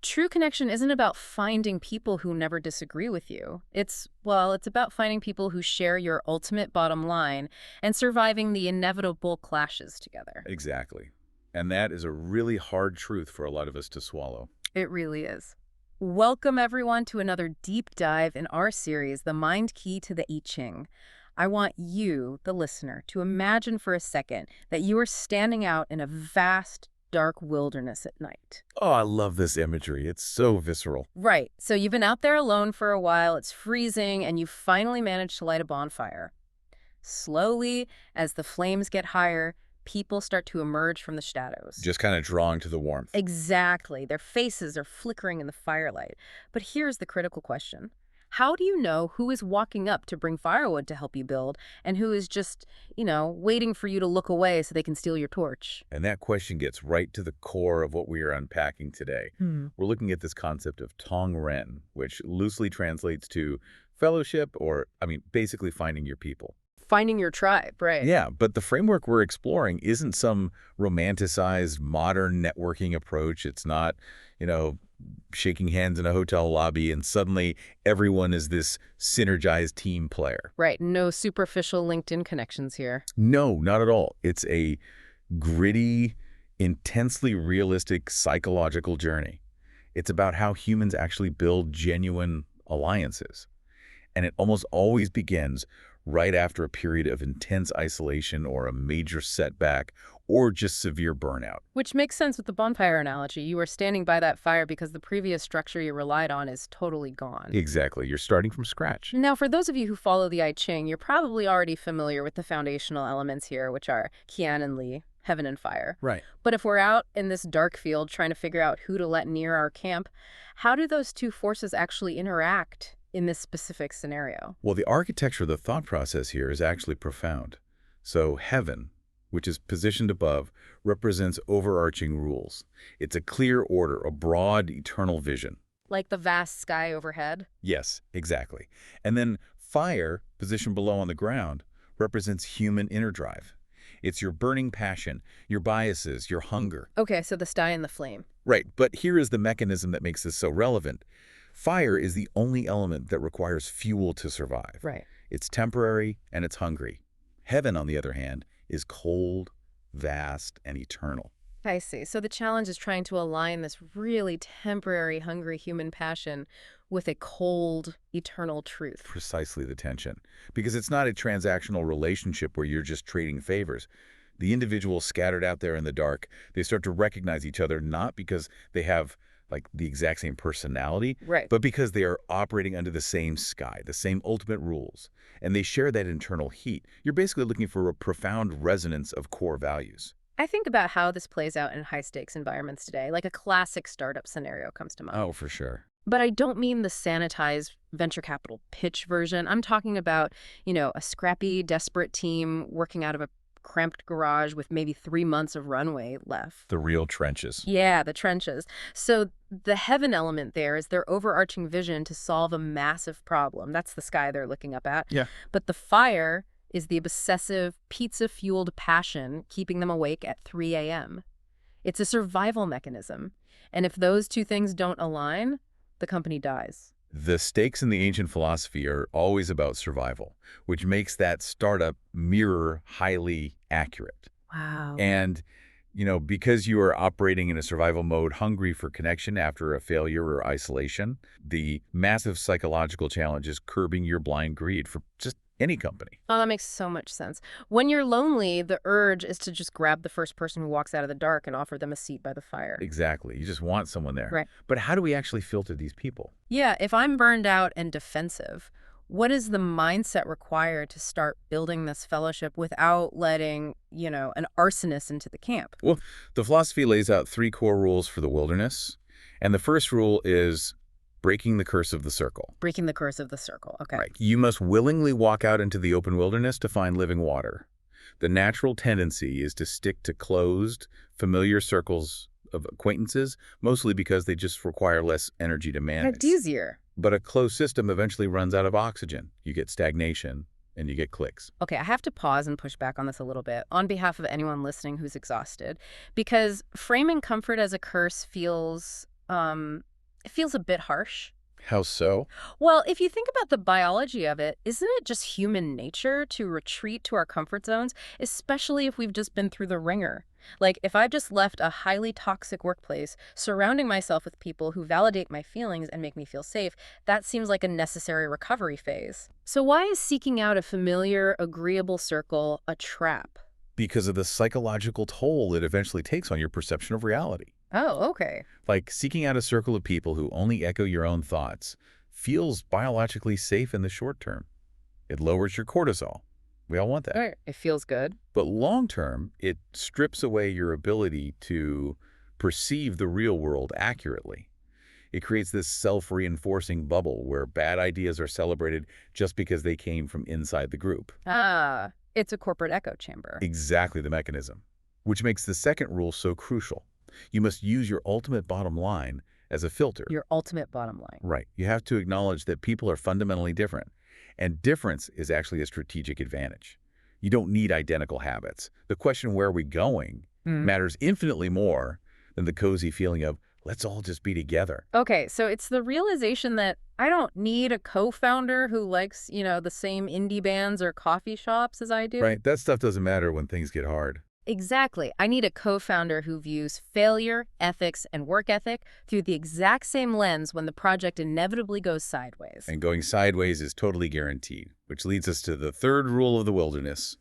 True connection isn't about finding people who never disagree with you. It's about finding people who share your ultimate bottom line and surviving the inevitable clashes together. Exactly. And that is a really hard truth for a lot of us to swallow. It really is. Welcome, everyone, to another deep dive in our series, The Mind Key to the I Ching. I want you, the listener, to imagine for a second that you are standing out in a vast, dark wilderness at night. Oh, I love this imagery. It's so visceral. Right. So you've been out there alone for a while, it's freezing, and you finally managed to light a bonfire. Slowly, as the flames get higher, people start to emerge from the shadows. Just kind of drawing to the warmth. Exactly. Their faces are flickering in the firelight. But here's the critical question. How do you know who is walking up to bring firewood to help you build and who is just, waiting for you to look away so they can steal your torch? And that question gets right to the core of what we are unpacking today. We're looking at this concept of Tong Ren, which loosely translates to fellowship or, basically finding your people. Finding your tribe, right? Yeah, but the framework we're exploring isn't some romanticized modern networking approach. It's not, shaking hands in a hotel lobby and suddenly everyone is this synergized team player. Right. No superficial LinkedIn connections here. No, not at all. It's a gritty, intensely realistic psychological journey. It's about how humans actually build genuine alliances. And it almost always begins right after a period of intense isolation or a major setback or just severe burnout. Which makes sense with the bonfire analogy. You are standing by that fire because the previous structure you relied on is totally gone. Exactly. You're starting from scratch. Now, for those of you who follow the I Ching, you're probably already familiar with the foundational elements here, which are Qian and Li, heaven and fire. Right. But if we're out in this dark field trying to figure out who to let near our camp, how do those two forces actually interact in this specific scenario? Well, the architecture, the thought process here is actually profound. So heaven, which is positioned above, represents overarching rules. It's a clear order, a broad, eternal vision. Like the vast sky overhead? Yes, exactly. And then fire, positioned below on the ground, represents human inner drive. It's your burning passion, your biases, your hunger. Okay, so the sty and the flame. Right, but here is the mechanism that makes this so relevant. Fire is the only element that requires fuel to survive. Right. It's temporary and it's hungry. Heaven, on the other hand, is cold, vast, and eternal. I see. So the challenge is trying to align this really temporary, hungry human passion with a cold, eternal truth. Precisely the tension. Because it's not a transactional relationship where you're just trading favors. The individuals scattered out there in the dark, they start to recognize each other not because they have the exact same personality, Right. but because they are operating under the same sky, the same ultimate rules, and they share that internal heat. You're basically looking for a profound resonance of core values. I think about how this plays out in high-stakes environments today, like a classic startup scenario comes to mind. Oh, for sure. But I don't mean the sanitized venture capital pitch version. I'm talking about, a scrappy, desperate team working out of a cramped garage with maybe 3 months of runway left. The real trenches. Yeah, the trenches. So the heaven element there is their overarching vision to solve a massive problem. That's the sky they're looking up at. Yeah. But the fire is the obsessive, pizza-fueled passion keeping them awake at 3 a.m. It's a survival mechanism. And if those two things don't align, the company dies. The stakes in the ancient philosophy are always about survival, which makes that startup mirror highly accurate. Wow. And, because you are operating in a survival mode, hungry for connection after a failure or isolation, the massive psychological challenge is curbing your blind greed for just any company. Oh, that makes so much sense. When you're lonely, the urge is to just grab the first person who walks out of the dark and offer them a seat by the fire. Exactly. You just want someone there. Right. But how do we actually filter these people? Yeah, if I'm burned out and defensive, what is the mindset required to start building this fellowship without letting, an arsonist into the camp? Well, the philosophy lays out 3 core rules for the wilderness. And the first rule is breaking the curse of the circle. Breaking the curse of the circle. Okay. Right. You must willingly walk out into the open wilderness to find living water. The natural tendency is to stick to closed, familiar circles of acquaintances, mostly because they just require less energy to manage. It's easier. But a closed system eventually runs out of oxygen. You get stagnation, and you get clicks. Okay, I have to pause and push back on this a little bit on behalf of anyone listening who's exhausted, because framing comfort as a curse feels It feels a bit harsh. How so? Well, if you think about the biology of it, isn't it just human nature to retreat to our comfort zones, especially if we've just been through the ringer? Like, if I've just left a highly toxic workplace, surrounding myself with people who validate my feelings and make me feel safe, that seems like a necessary recovery phase. So why is seeking out a familiar, agreeable circle a trap? Because of the psychological toll it eventually takes on your perception of reality. Oh, okay. Like seeking out a circle of people who only echo your own thoughts feels biologically safe in the short term. It lowers your cortisol. We all want that. Right. It feels good. But long term, it strips away your ability to perceive the real world accurately. It creates this self-reinforcing bubble where bad ideas are celebrated just because they came from inside the group. Ah, it's a corporate echo chamber. Exactly the mechanism. Which makes the second rule so crucial. You must use your ultimate bottom line as a filter. Your ultimate bottom line. Right. You have to acknowledge that people are fundamentally different. And difference is actually a strategic advantage. You don't need identical habits. The question, where are we going, matters infinitely more than the cozy feeling of, let's all just be together. Okay, so it's the realization that I don't need a co-founder who likes, the same indie bands or coffee shops as I do. Right. That stuff doesn't matter when things get hard. Exactly. I need a co-founder who views failure, ethics, and work ethic through the exact same lens when the project inevitably goes sideways. And going sideways is totally guaranteed, which leads us to the third rule of the wilderness.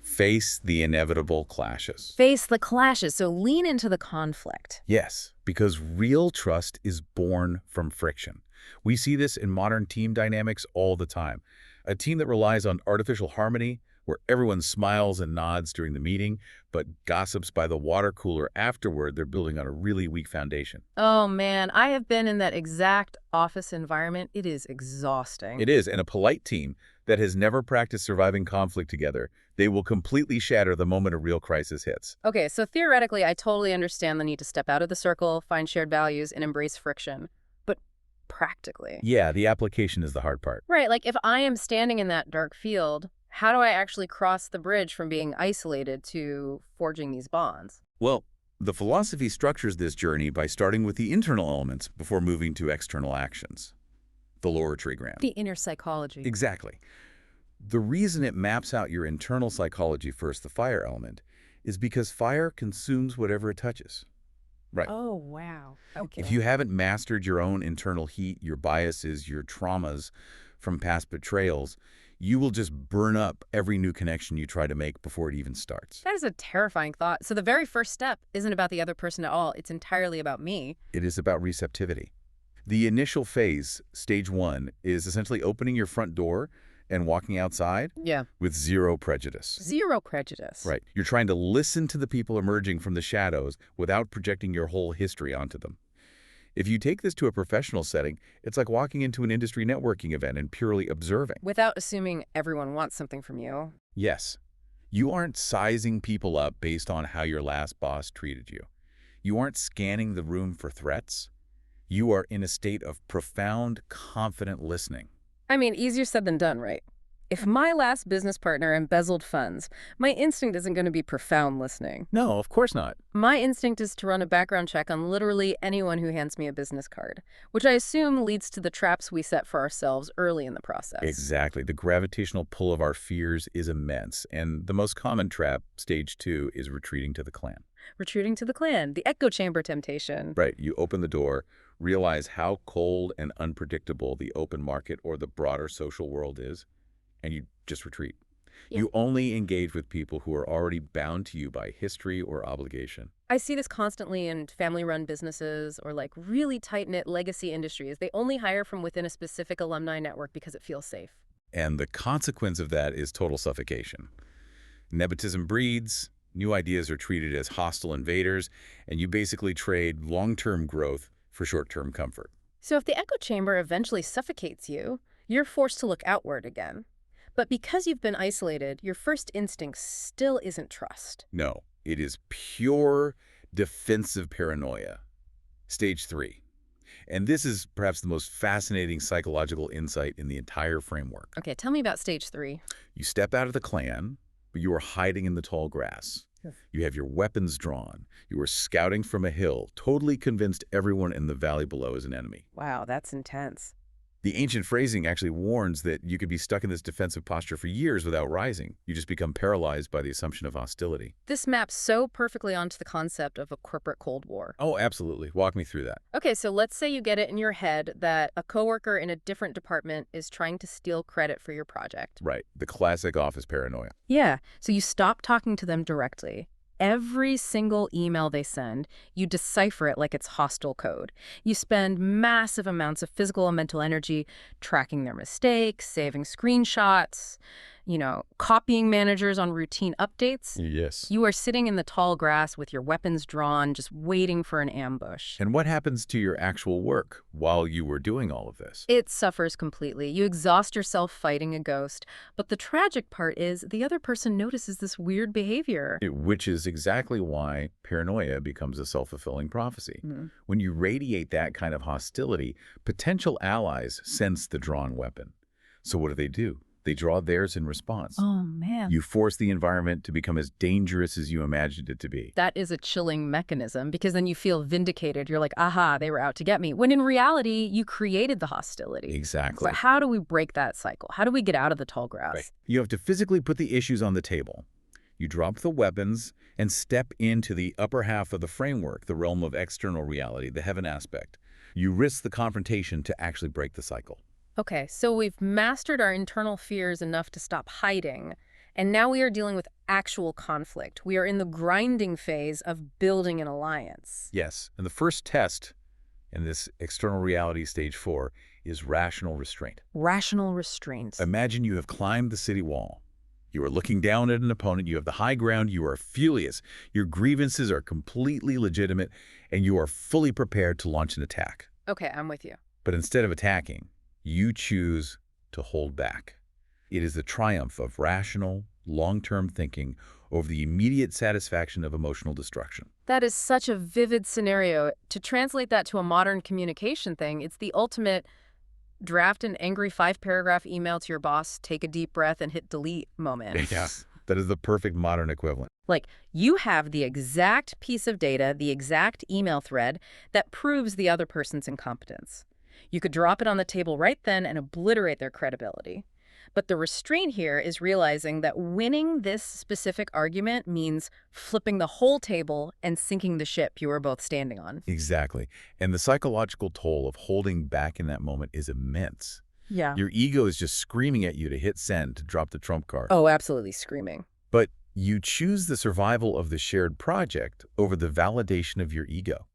Face the inevitable clashes. Face the clashes, so lean into the conflict. Yes, because real trust is born from friction. We see this in modern team dynamics all the time. A team that relies on artificial harmony, where everyone smiles and nods during the meeting, but gossips by the water cooler afterward, they're building on a really weak foundation. Oh man, I have been in that exact office environment. It is exhausting. It is, and a polite team that has never practiced surviving conflict together, they will completely shatter the moment a real crisis hits. Okay, so theoretically, I totally understand the need to step out of the circle, find shared values, and embrace friction. But practically. Yeah, the application is the hard part. Right, like if I am standing in that dark field, how do I actually cross the bridge from being isolated to forging these bonds? Well, the philosophy structures this journey by starting with the internal elements before moving to external actions. The lower trigram. The inner psychology. Exactly. The reason it maps out your internal psychology first, the fire element, is because fire consumes whatever it touches. Right. Oh, wow. Okay. If you haven't mastered your own internal heat, your biases, your traumas from past betrayals, you will just burn up every new connection you try to make before it even starts. That is a terrifying thought. So the very first step isn't about the other person at all. It's entirely about me. It is about receptivity. The initial phase, stage 1, is essentially opening your front door and walking outside with zero prejudice. Zero prejudice. Right. You're trying to listen to the people emerging from the shadows without projecting your whole history onto them. If you take this to a professional setting, it's like walking into an industry networking event and purely observing. Without assuming everyone wants something from you. Yes. You aren't sizing people up based on how your last boss treated you. You aren't scanning the room for threats. You are in a state of profound, confident listening. I mean, easier said than done, right? If my last business partner embezzled funds, my instinct isn't going to be profound listening. No, of course not. My instinct is to run a background check on literally anyone who hands me a business card, which I assume leads to the traps we set for ourselves early in the process. Exactly. The gravitational pull of our fears is immense, and the most common trap, stage 2, is retreating to the clan. Retreating to the clan, the echo chamber temptation. Right. You open the door, realize how cold and unpredictable the open market or the broader social world is, and you just retreat. Yeah. You only engage with people who are already bound to you by history or obligation. I see this constantly in family-run businesses or like really tight-knit legacy industries. They only hire from within a specific alumni network because it feels safe. And the consequence of that is total suffocation. Nepotism breeds, new ideas are treated as hostile invaders, and you basically trade long-term growth for short-term comfort. So if the echo chamber eventually suffocates you, you're forced to look outward again. But because you've been isolated, your first instinct still isn't trust. No, it is pure defensive paranoia. Stage 3. And this is perhaps the most fascinating psychological insight in the entire framework. Okay, tell me about stage 3. You step out of the clan, but you are hiding in the tall grass. Yeah. You have your weapons drawn. You are scouting from a hill, totally convinced everyone in the valley below is an enemy. Wow, that's intense. The ancient phrasing actually warns that you could be stuck in this defensive posture for years without rising. You just become paralyzed by the assumption of hostility. This maps so perfectly onto the concept of a corporate Cold War. Oh, absolutely. Walk me through that. Okay, so let's say you get it in your head that a coworker in a different department is trying to steal credit for your project. Right. The classic office paranoia. Yeah, so you stop talking to them directly. Every single email they send, you decipher it like it's hostile code. You spend massive amounts of physical and mental energy tracking their mistakes, saving screenshots, copying managers on routine updates. Yes. You are sitting in the tall grass with your weapons drawn, just waiting for an ambush. And what happens to your actual work while you were doing all of this? It suffers completely. You exhaust yourself fighting a ghost. But the tragic part is the other person notices this weird behavior. Which is exactly why paranoia becomes a self-fulfilling prophecy. When you radiate that kind of hostility, potential allies sense the drawn weapon. So what do? They draw theirs in response. Oh, man. You force the environment to become as dangerous as you imagined it to be. That is a chilling mechanism because then you feel vindicated. You're like, aha, they were out to get me. When in reality, you created the hostility. Exactly. So how do we break that cycle? How do we get out of the tall grass? Right. You have to physically put the issues on the table. You drop the weapons and step into the upper half of the framework, the realm of external reality, the heaven aspect. You risk the confrontation to actually break the cycle. Okay, so we've mastered our internal fears enough to stop hiding, and now we are dealing with actual conflict. We are in the grinding phase of building an alliance. Yes, and the first test in this external reality stage 4 is rational restraint. Rational restraint. Imagine you have climbed the city wall. You are looking down at an opponent. You have the high ground. You are furious. Your grievances are completely legitimate, and you are fully prepared to launch an attack. Okay, I'm with you. But instead of attacking, you choose to hold back. It is the triumph of rational, long-term thinking over the immediate satisfaction of emotional destruction. That is such a vivid scenario. To translate that to a modern communication thing, it's the ultimate draft an angry 5-paragraph email to your boss, take a deep breath, and hit delete moment. Yeah, that is the perfect modern equivalent. Like, you have the exact piece of data, the exact email thread that proves the other person's incompetence. You could drop it on the table right then and obliterate their credibility. But the restraint here is realizing that winning this specific argument means flipping the whole table and sinking the ship you were both standing on. Exactly. And the psychological toll of holding back in that moment is immense. Yeah. Your ego is just screaming at you to hit send, to drop the trump card. Oh, absolutely screaming. But you choose the survival of the shared project over the validation of your ego.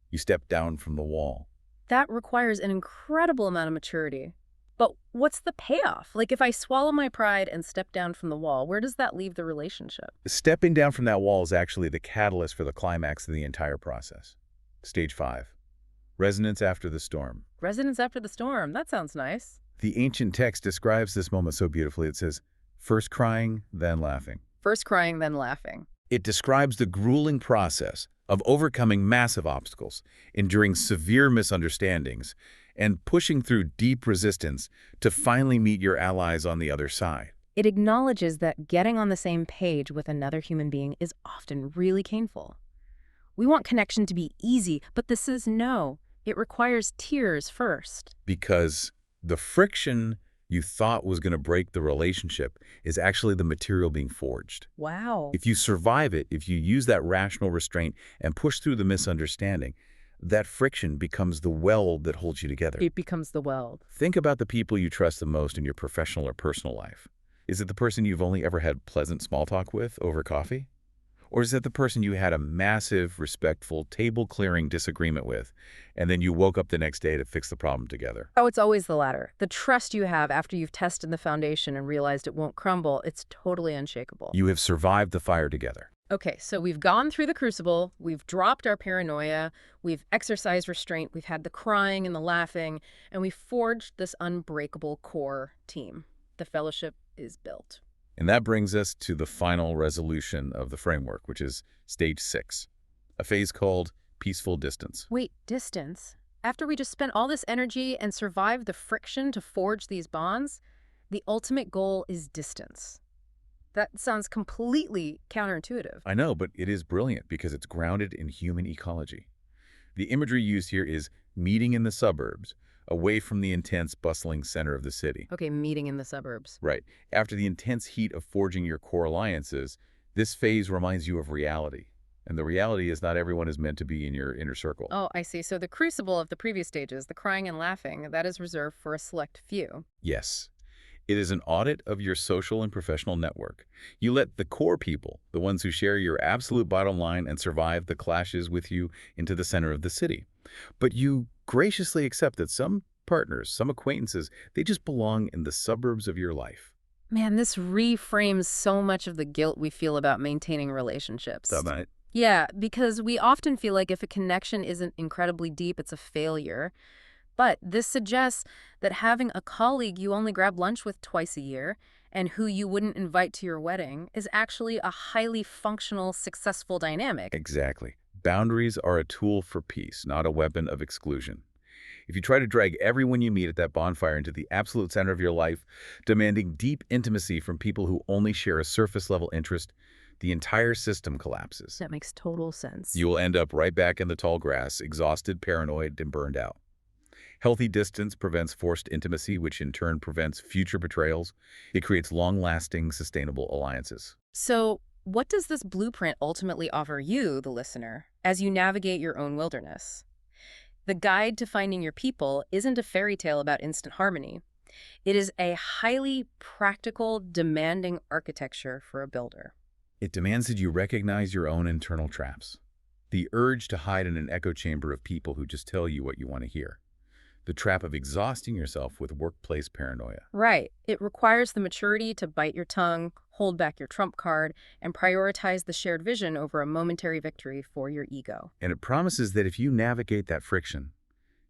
You step down from the wall. That requires an incredible amount of maturity. But what's the payoff? Like, if I swallow my pride and step down from the wall, where does that leave the relationship? Stepping down from that wall is actually the catalyst for the climax of the entire process. Stage 5. Resonance after the storm. Resonance after the storm. That sounds nice. The ancient text describes this moment so beautifully. It says, first crying, then laughing. First crying, then laughing. It describes the grueling process of overcoming massive obstacles, enduring severe misunderstandings, and pushing through deep resistance to finally meet your allies on the other side. It acknowledges that getting on the same page with another human being is often really painful. We want connection to be easy, but this is no. It requires tears first. Because the friction you thought was going to break the relationship is actually the material being forged. Wow. If you survive it, if you use that rational restraint and push through the misunderstanding, that friction becomes the weld that holds you together. It becomes the weld. Think about the people you trust the most in your professional or personal life. Is it the person you've only ever had pleasant small talk with over coffee? Or is it the person you had a massive, respectful, table-clearing disagreement with, and then you woke up the next day to fix the problem together? Oh, it's always the latter. The trust you have after you've tested the foundation and realized it won't crumble, it's totally unshakable. You have survived the fire together. Okay, so we've gone through the crucible, we've dropped our paranoia, we've exercised restraint, we've had the crying and the laughing, and we've forged this unbreakable core team. The fellowship is built. And that brings us to the final resolution of the framework, which is stage 6, a phase called peaceful distance. Wait, distance? After we just spent all this energy and survived the friction to forge these bonds, the ultimate goal is distance. That sounds completely counterintuitive. I know, but it is brilliant because it's grounded in human ecology. The imagery used here is meeting in the suburbs, away from the intense, bustling center of the city. Okay, meeting in the suburbs. Right. After the intense heat of forging your core alliances, this phase reminds you of reality. And the reality is not everyone is meant to be in your inner circle. Oh, I see. So the crucible of the previous stages, the crying and laughing, that is reserved for a select few. Yes. It is an audit of your social and professional network. You let the core people, the ones who share your absolute bottom line and survive the clashes with you, into the center of the city. But you graciously accept that some partners, some acquaintances, they just belong in the suburbs of your life. Man, this reframes so much of the guilt we feel about maintaining relationships. Right. Yeah, because we often feel like if a connection isn't incredibly deep, it's a failure. But this suggests that having a colleague you only grab lunch with twice a year and who you wouldn't invite to your wedding is actually a highly functional, successful dynamic. Exactly. Boundaries are a tool for peace, not a weapon of exclusion. If you try to drag everyone you meet at that bonfire into the absolute center of your life, demanding deep intimacy from people who only share a surface-level interest, the entire system collapses. That makes total sense. You will end up right back in the tall grass, exhausted, paranoid, and burned out. Healthy distance prevents forced intimacy, which in turn prevents future betrayals. It creates long-lasting, sustainable alliances. So, what does this blueprint ultimately offer you, the listener, as you navigate your own wilderness? The guide to finding your people isn't a fairy tale about instant harmony. It is a highly practical, demanding architecture for a builder. It demands that you recognize your own internal traps. The urge to hide in an echo chamber of people who just tell you what you want to hear. The trap of exhausting yourself with workplace paranoia. Right. It requires the maturity to bite your tongue, hold back your trump card, and prioritize the shared vision over a momentary victory for your ego. And it promises that if you navigate that friction,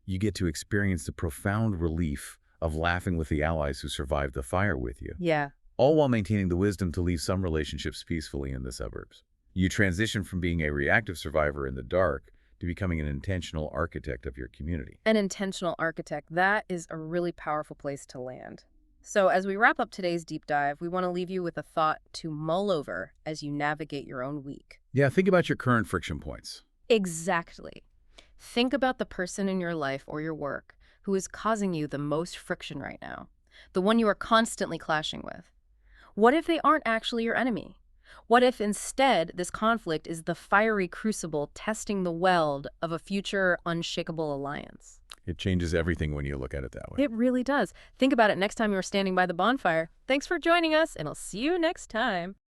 you get to experience the profound relief of laughing with the allies who survived the fire with you. Yeah. All while maintaining the wisdom to leave some relationships peacefully in the suburbs. You transition from being a reactive survivor in the dark to becoming an intentional architect of your community. An intentional architect, that is a really powerful place to land. So as we wrap up today's deep dive, we want to leave you with a thought to mull over as you navigate your own week. Yeah, think about your current friction points. Exactly. Think about the person in your life or your work who is causing you the most friction right now, the one you are constantly clashing with. What if they aren't actually your enemy? What if instead this conflict is the fiery crucible testing the weld of a future unshakable alliance? It changes everything when you look at it that way. It really does. Think about it next time you're standing by the bonfire. Thanks for joining us, and I'll see you next time.